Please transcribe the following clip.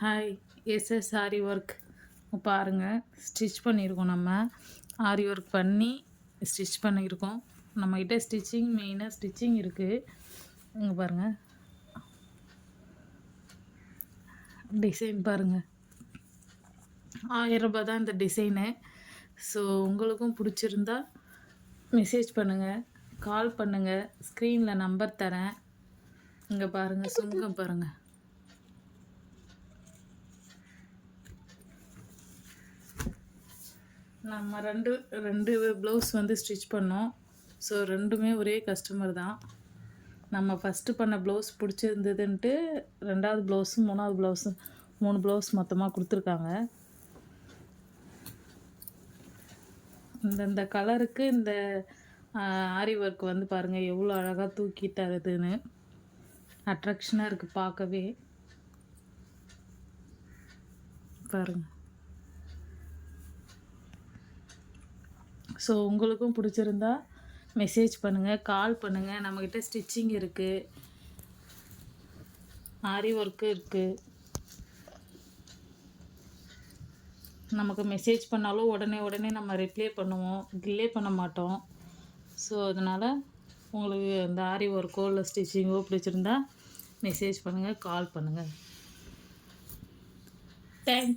Hi SS ஆரி work பாருங்கள். Stitch பண்ணியிருக்கோம். நம்ம ஆரி ஒர்க் பண்ணி ஸ்டிச் பண்ணியிருக்கோம். நம்மக்கிட்ட ஸ்டிச்சிங் மெயினாக ஸ்டிச்சிங் இருக்குது. இங்கே பாருங்கள், டிசைன் பாருங்கள். 1000 ரூபாய் தான் இந்த டிசைனு. ஸோ உங்களுக்கும் பிடிச்சிருந்தா மெசேஜ் பண்ணுங்கள், கால் பண்ணுங்கள். ஸ்க்ரீனில் நம்பர் தரேன். இங்கே பாருங்கள், சுங்கம் பாருங்கள். நம்ம ரெண்டு ப்ளவுஸ் வந்து ஸ்டிச் பண்ணோம். ஸோ ரெண்டுமே ஒரே கஸ்டமர் தான். நம்ம ஃபஸ்ட்டு பண்ண ப்ளவுஸ் பிடிச்சிருந்ததுன்ட்டு 2வது ப்ளவுஸு 3வது ப்ளவுஸு 3 ப்ளவுஸ் மொத்தமாக கொடுத்துருக்காங்க. இந்த கலருக்கு இந்த ஆரி ஒர்க் வந்து பாருங்கள் எவ்வளோ அழகாக தூக்கி தருதுன்னு. அட்ராக்ஷனாக இருக்குது பார்க்கவே. பாருங்கள். ஸோ உங்களுக்கும் பிடிச்சிருந்தா மெசேஜ் பண்ணுங்கள், கால் பண்ணுங்கள். நம்மக்கிட்ட ஸ்டிச்சிங் இருக்குது, ஆரி ஒர்க்கு இருக்குது. நமக்கு மெசேஜ் பண்ணாலும் உடனே நம்ம ரிப்ளை பண்ணுவோம், டிலே பண்ண மாட்டோம். ஸோ அதனால் உங்களுக்கு இந்த ஆரி ஒர்க்கோ இல்லை ஸ்டிச்சிங்கோ பிடிச்சிருந்தா மெசேஜ் பண்ணுங்கள், கால் பண்ணுங்கள். தேங்க்ஸ்.